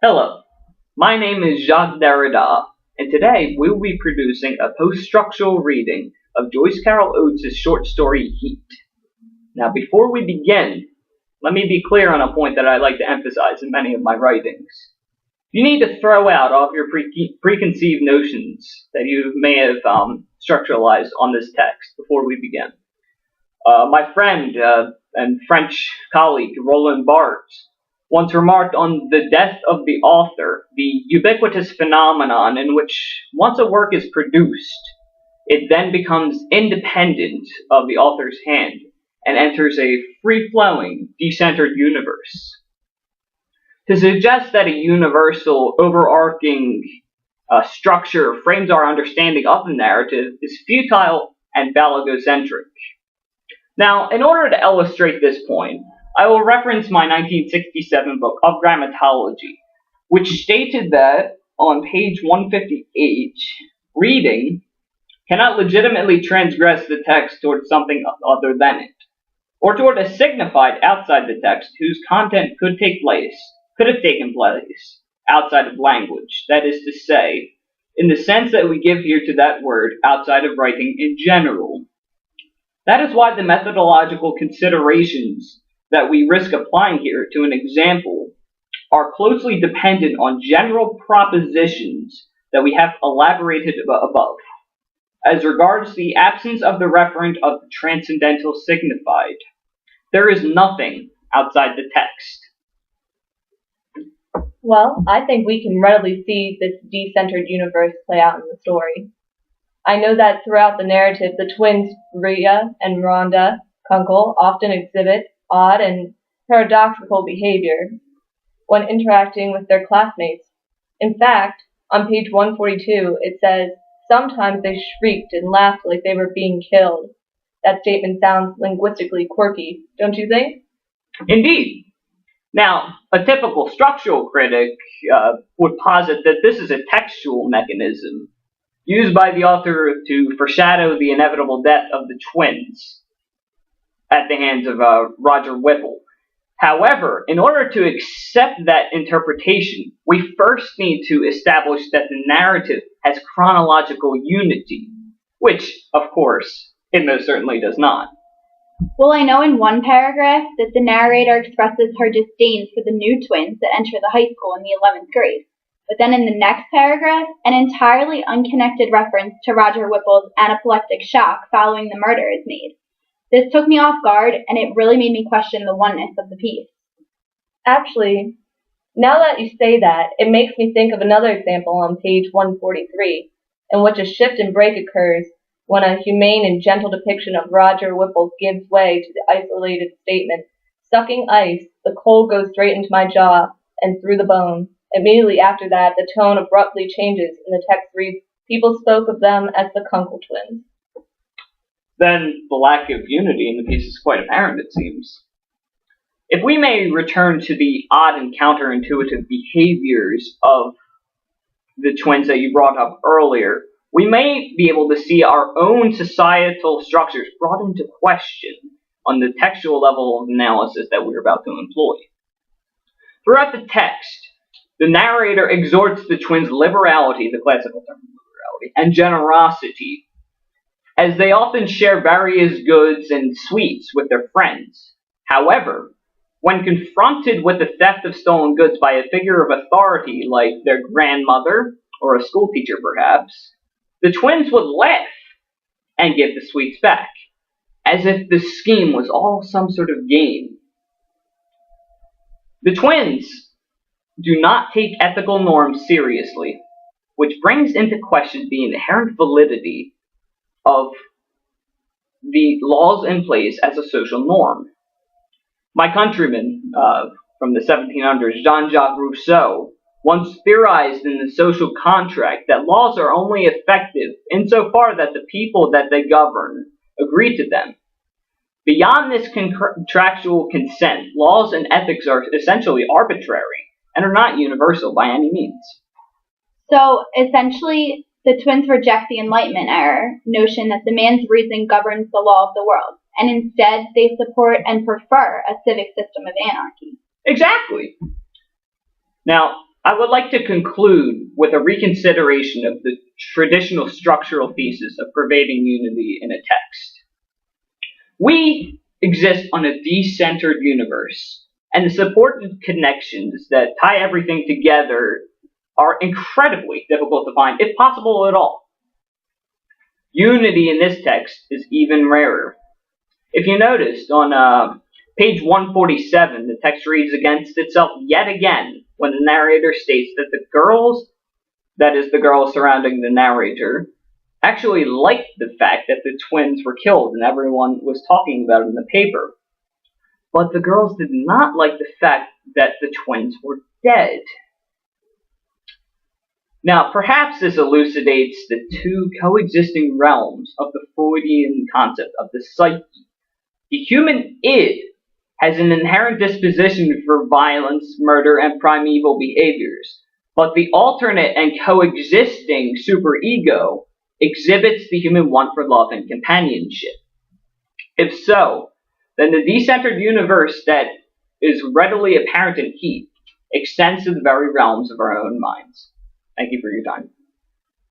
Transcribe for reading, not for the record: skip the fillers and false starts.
Hello, my name is Jacques Derrida, and today we will be producing a post-structural reading of Joyce Carol Oates' short story Heat. Now, before we begin, let me be clear on a point that I like to emphasize in many of my writings. You need to throw out all of your preconceived notions that you may have structuralized on this text before we begin. My friend and French colleague Roland Barthes once remarked on the death of the author, the ubiquitous phenomenon in which once a work is produced, it then becomes independent of the author's hand and enters a free-flowing, decentered universe. To suggest that a universal, overarching structure frames our understanding of the narrative is futile and phallogocentric. Now, in order to illustrate this point, I will reference my 1967 book of grammatology, which stated that on page 158, reading cannot legitimately transgress the text toward something other than it, or toward a signified outside the text whose content could have taken place outside of language, that is to say, in the sense that we give here to that word outside of writing in general. That is why the methodological considerations that we risk applying here to an example are closely dependent on general propositions that we have elaborated above. As regards the absence of the referent of the transcendental signified, there is nothing outside the text. Well, I think we can readily see this decentered universe play out in the story. I know that throughout the narrative, the twins Rhea and Rhonda Kunkel often exhibit odd and paradoxical behavior when interacting with their classmates. In fact, on page 142, it says, "Sometimes they shrieked and laughed like they were being killed." That statement sounds linguistically quirky, don't you think? Indeed. Now, a typical structural critic would posit that this is a textual mechanism used by the author to foreshadow the inevitable death of the twins at the hands of Roger Whipple. However, in order to accept that interpretation, we first need to establish that the narrative has chronological unity, which, of course, it most certainly does not. Well, I know in one paragraph that the narrator expresses her disdain for the new twins that enter the high school in the 11th grade. But then in the next paragraph, an entirely unconnected reference to Roger Whipple's anaphylactic shock following the murder is made. This took me off guard, and it really made me question the oneness of the piece. Actually, now that you say that, it makes me think of another example on page 143, in which a shift and break occurs when a humane and gentle depiction of Roger Whipple gives way to the isolated statement, "Sucking ice, the cold goes straight into my jaw and through the bone." Immediately after that, the tone abruptly changes, and the text reads, "People spoke of them as the Kunkel twins." Then the lack of unity in the piece is quite apparent, it seems. If we may return to the odd and counterintuitive behaviors of the twins that you brought up earlier, we may be able to see our own societal structures brought into question on the textual level of analysis that we're about to employ. Throughout the text, the narrator exhorts the twins' liberality, the classical term liberality, and generosity, as they often share various goods and sweets with their friends. However, when confronted with the theft of stolen goods by a figure of authority like their grandmother or a schoolteacher perhaps, the twins would laugh and give the sweets back, as if the scheme was all some sort of game. The twins do not take ethical norms seriously, which brings into question the inherent validity of the laws in place as a social norm. My countryman from the 1700s, Jean-Jacques Rousseau, once theorized in the social contract that laws are only effective insofar that the people that they govern agree to them. Beyond this contractual consent, laws and ethics are essentially arbitrary and are not universal by any means. So, essentially, the twins reject the Enlightenment era notion that the man's reason governs the law of the world, and instead they support and prefer a civic system of anarchy. Exactly. Now, I would like to conclude with a reconsideration of the traditional structural thesis of pervading unity in a text. We exist on a decentered universe, and the supported connections that tie everything together are incredibly difficult to find, if possible at all. Unity in this text is even rarer. If you noticed, on page 147, the text reads against itself yet again when the narrator states that the girls, that is, the girls surrounding the narrator, actually liked the fact that the twins were killed and everyone was talking about it in the paper. But the girls did not like the fact that the twins were dead. Now, perhaps this elucidates the two coexisting realms of the Freudian concept of the psyche. The human id has an inherent disposition for violence, murder, and primeval behaviors, but the alternate and coexisting superego exhibits the human want for love and companionship. If so, then the decentered universe that is readily apparent in Heat extends to the very realms of our own minds. Thank you for your time.